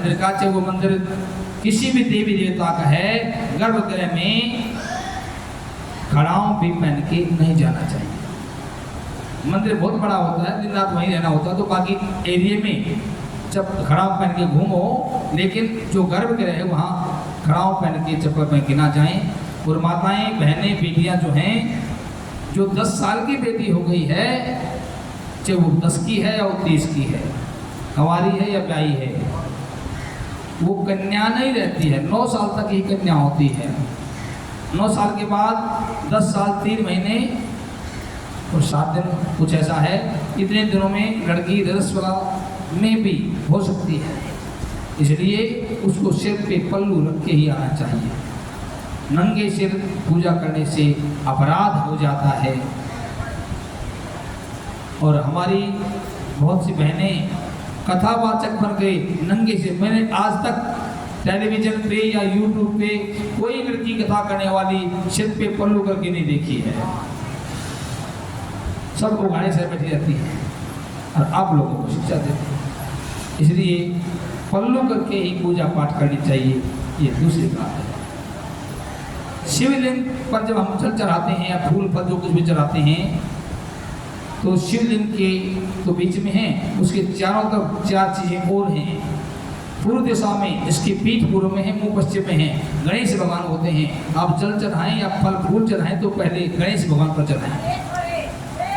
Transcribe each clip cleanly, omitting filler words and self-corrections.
मंदिर का, चाहे वो मंदिर किसी भी देवी देवता का है, गर्भगृह में खड़ाऊं भी पहन के नहीं जाना चाहिए। मंदिर बहुत बड़ा होता है, दिन रात वहीं रहना होता है, तो बाकी एरिया में जब खड़ाऊं पहन के घूमो, लेकिन जो गर्भगृह है वहाँ खड़ाऊं पहन के चप्पल पहन के ना जाएं। और माताएं, बहनें, बेटियां जो हैं, जो 10 साल की बेटी हो गई है, चाहे वो 10 की है या 30 की है, कंवारी है या ब्याही है, वो कन्या नहीं रहती है। 9 साल तक ही कन्या होती है। 9 साल के बाद 10 साल 3 महीने और 7 दिन, कुछ ऐसा है, इतने दिनों में लड़की रजस्वला में भी हो सकती है। इसलिए उसको सिर पे पल्लू रख के ही आना चाहिए। नंगे सिर पूजा करने से अपराध हो जाता है। और हमारी बहुत सी बहनें कथावाचक बन गए नंगे सिर। मैंने आज तक टेलीविजन पे या यूट्यूब पे कोई लड़की कथा करने वाली सिर पे पल्लू करके नहीं देखी है। सब उगाड़े से बैठी रहती है और आप लोगों को शिक्षा देते हैं। इसलिए पल्लू करके ही पूजा पाठ करनी चाहिए। ये दूसरी बात है। शिवलिंग पर जब हम जल चढ़ाते हैं या फूल फल जो कुछ भी चढ़ाते हैं, तो शिवलिंग के तो बीच में है, उसके चारों तरफ 4 चीजें और हैं। पूर्व दिशा में, इसकी पीठ पूर्व में है, मुंह पश्चिम में है, गणेश भगवान होते हैं। आप जल चढ़ाएं या फल फूल चढ़ाएं तो पहले गणेश भगवान पर चढ़ाएं।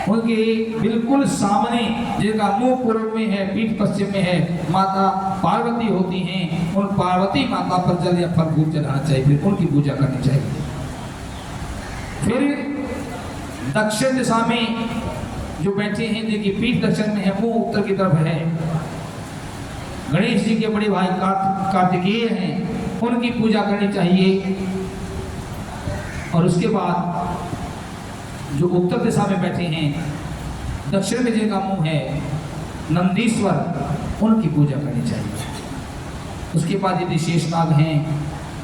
उनके बिल्कुल सामने, जिनका मुंह पूर्व में है, पीठ पश्चिम में है, माता पार्वती होती हैं। उन पार्वती माता पर जल या फल फूल चढ़ाना चाहिए, फिर उनकी पूजा करनी चाहिए। फिर दक्षिण दिशा में जो बैठे हैं, जिनकी पीठ दक्षिण में है, मुंह उत्तर की तरफ है, गणेश जी के बड़े भाई कार्तिकेय हैं, उनकी पूजा करनी चाहिए। और उसके बाद जो उत्तर दिशा में बैठे हैं, दक्षिण में जिनका मुंह है, नंदीश्वर, उनकी पूजा करनी चाहिए। उसके बाद यदि शेषनाग हैं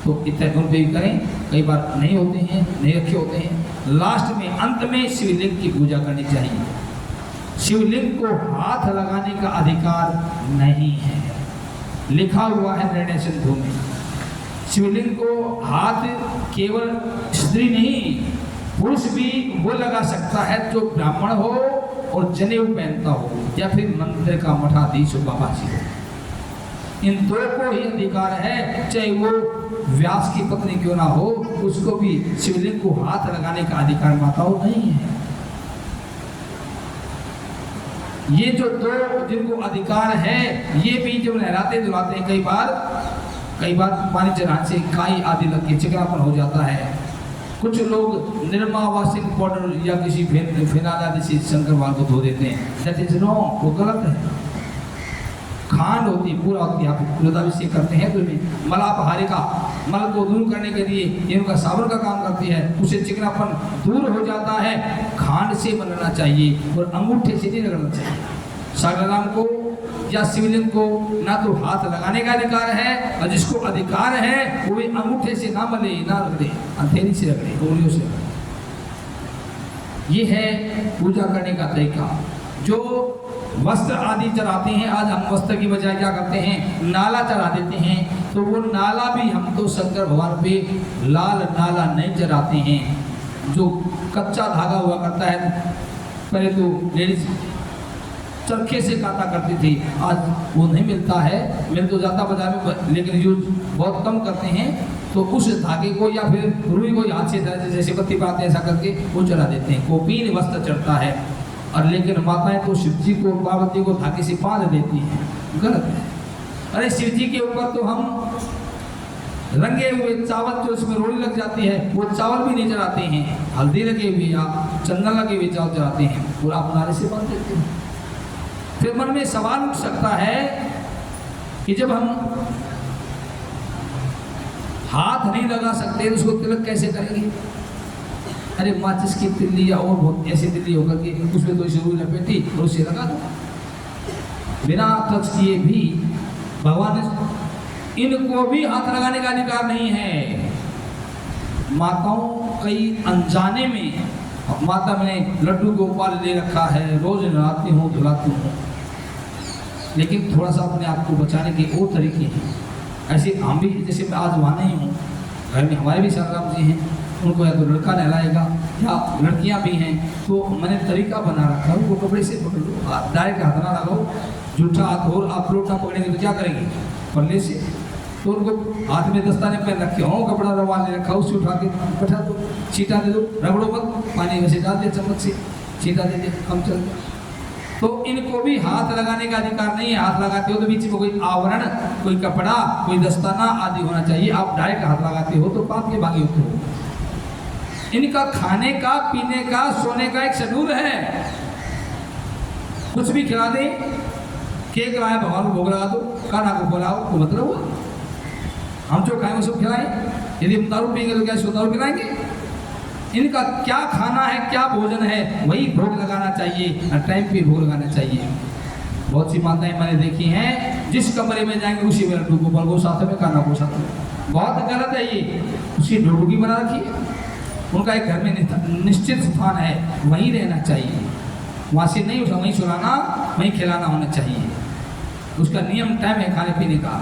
तो इतने उन पे भी करें, कई बार नहीं होते हैं, नहीं रखे होते हैं। लास्ट में, अंत में शिवलिंग की पूजा करनी चाहिए। शिवलिंग को हाथ लगाने का अधिकार नहीं है, लिखा हुआ है निर्णय सिंधु में। शिवलिंग को हाथ केवल स्त्री नहीं, पुरुष भी वो लगा सकता है जो ब्राह्मण हो और जनेऊ पहनता हो, या फिर मंदिर का मठाधीश बाबा जी हो। इन 2 को ही अधिकार है, चाहे वो व्यास की पत्नी क्यों ना हो, उसको भी शिवलिंग को हाथ लगाने का अधिकार माताओं नहीं है। ये जो 2 जिनको अधिकार है, ये भी जब लहराते दुलाते हैं, कई बार पानी चढ़ाने से काई आदि लग के चिकनापन हो जाता है। कुछ लोग निरमा वाशिंग पाउडर या किसी फिनाइल आदि से शंकरवाल को धो देते हैं। दैट इज रॉन्ग, वो गलत है। खांड होती पूरा होती है, आप रुद्राभिषेक करते हैं तो मलापहारी का मल को दूर करने के लिए ये उनका साबुन का काम करती है, उसे चिकनापन दूर हो जाता है। खांड से बनाना चाहिए और अंगूठे से नहीं रगड़ना चाहिए। सागराम को या शिवलिंग को ना तो हाथ लगाने का अधिकार है, और जिसको अधिकार है वो भी अंगूठे से ना मले, ना रगड़े, हथेली से रगड़े, उंगलियों से रगड़े। ये है पूजा करने का तरीका। जो वस्त्र आदि चढ़ाते हैं, आज हम वस्त्र की बजाय क्या करते हैं, नाला चढ़ा देते हैं। तो वो नाला भी हम तो शंकर भगवान पे लाल नाला नहीं चढ़ाते हैं। जो कच्चा धागा हुआ करता है, पहले तो लेडीज चरखे से काटा करती थी, आज वो नहीं मिलता है, मिल तो जाता बाजार में, लेकिन यूज बहुत कम करते हैं। तो उस धागे को या फिर रुई को हाथ से जैसे पत्ती पाते ऐसा करके वो चढ़ा देते हैं। कोपीन वस्त्र चढ़ता है, और लेकिन माताएं तो शिव जी को, पार्वती को धागे से बांध देती हैं, गलत है। अरे शिव जी के ऊपर तो हम रंगे हुए चावल, जो उसमें रोली लग जाती है, वो चावल भी नहीं चढ़ाते हैं। हल्दी लगे हुए या चंदन लगे हुए चावल चढ़ाते हैं, पूरा अपनारे से बांध देते हैं। फिर मन में सवाल उठ सकता है कि जब हम हाथ नहीं लगा सकते तो उसको तिलक कैसे करेंगे? अरे माचिस की तिल्ली या और बहुत ऐसी तिल्ली होकर के उसमें तो शुरू लपेटी और उसे लगा दो, बिना टच किए भी। भगवान इनको भी हाथ लगाने का अधिकार नहीं है। माताओं कई अनजाने में, माता मैंने लड्डू गोपाल ले रखा है, रोज नहलाती हूँ धुलाती हूँ, लेकिन थोड़ा सा अपने आप को बचाने के और तरीके हैं। ऐसे हम भी, जैसे मैं आज वहाँ नहीं हूँ, घर में हमारे भी सासाराम जी हैं, उनको या तो लड़का नहलाएगा या लड़कियाँ भी हैं, तो मैंने तरीका बना रखा है, उनको कपड़े से पकड़ लो, डायरेक्ट हाथ ना लगाओ, जूठा हाथ और आप लोटा पकड़ेंगे तो क्या करेंगे, पल्ले से, तो उनको हाथ में दस्ताने पहन रखे हों, कपड़ा रवा ले रखा, उससे उठा के बैठा दो, छींटा दे दो, रगड़ो मत, पानी वैसे डाल दिया चम्मच से, छींटा दे दिया, कम चल गया। तो इनको भी हाथ लगाने का अधिकार नहीं है। हाथ लगाते हो तो बीच में कोई आवरण, कोई कपड़ा, कोई दस्ताना आदि होना चाहिए। आप डायरेक्ट हाथ लगाते हो तो पाप के भागी होते हो। इनका खाने का, पीने का, सोने का एक शेड्यूल है। कुछ भी खिला दे, केक लाए भगवान को भोग लगा दो, खाना को खिलाओ, तो मतलब हुआ हम जो खाएंगे सब खिलाएं। यदि हम दारू पिएंगे तो क्या सो दारू पिलाएंगे? इनका क्या खाना है, क्या भोजन है, वही भोग लगाना चाहिए, टाइम पे भोग लगाना चाहिए। बहुत सी माताएं मैंने देखी हैं, जिस कमरे में जाएंगे उसी में लड्डू गोपाल को साथ में, खाना को साथ में। बहुत गलत है ये। उसकी ढोलकी बना रखी है। उनका एक घर में निश्चित स्थान है, वहीं रहना चाहिए। वहाँ से नहीं उठा, वहीं सुलाना, वहीं खिलाना होना चाहिए। उसका नियम टाइम है खाने पीने का,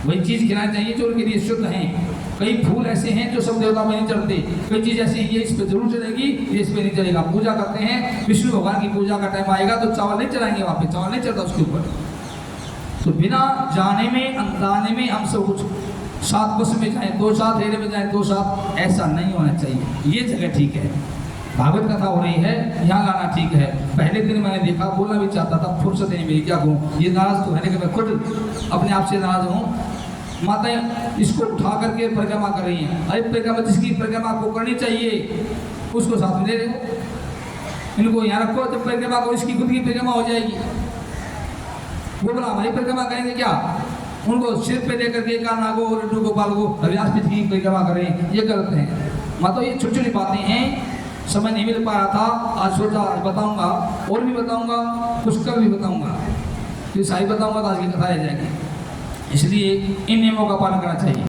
वही चीज़ खिलानी चाहिए जो उनके लिए शुद्ध हैं। कई फूल ऐसे हैं जो सब देवता में नहीं चढ़ते, कई चीज़ ऐसी ये इस पर जरूर चलेगी, ये इस पर नहीं चलेगा। पूजा करते हैं, विष्णु भगवान की पूजा का टाइम आएगा तो चावल नहीं चढ़ाएंगे, वहाँ पे चावल नहीं चढ़ता उसके ऊपर। तो बिना जाने में, अनजाने में हम सब कुछ साथ बस में जाए, दो साथ रेले में जाए, दो साथ, ऐसा नहीं होना चाहिए। ये जगह ठीक है, भागवत कथा हो रही है, यहाँ लाना ठीक है। पहले दिन मैंने देखा, बोलना भी चाहता था, फुर्सत नहीं मिली, क्या कहूँ, ये नाराज तो है कि मैं खुद अपने आप से नाराज हूँ। माताएं इसको उठा करके परिक्रमा कर रही हैं। अरे परिक्रमा जिसकी परिक्रमा को करनी चाहिए उसको साथ में ले रहे हो। इनको यहाँ रखो, जब परिक्रमा को इसकी खुद की परिक्रमा हो जाएगी। वो बोला हमारी परिक्रमा करेंगे क्या? उनको सिर पे लेकर के कान नागो लड्डू गोपाल को अविनाश पीठ की परिक्रमा कर रहे हैं, ये गलत है। माता ये छोटी छोटी बातें हैं, समय नहीं मिल पा रहा था, आज सोचा आज बताऊंगा, और भी बताऊंगा, कुछ कल भी बताऊंगा, फिर सारी बताऊंगा तो आज की कथा रह जाएगी। इसलिए इन नियमों का पालन करना चाहिए।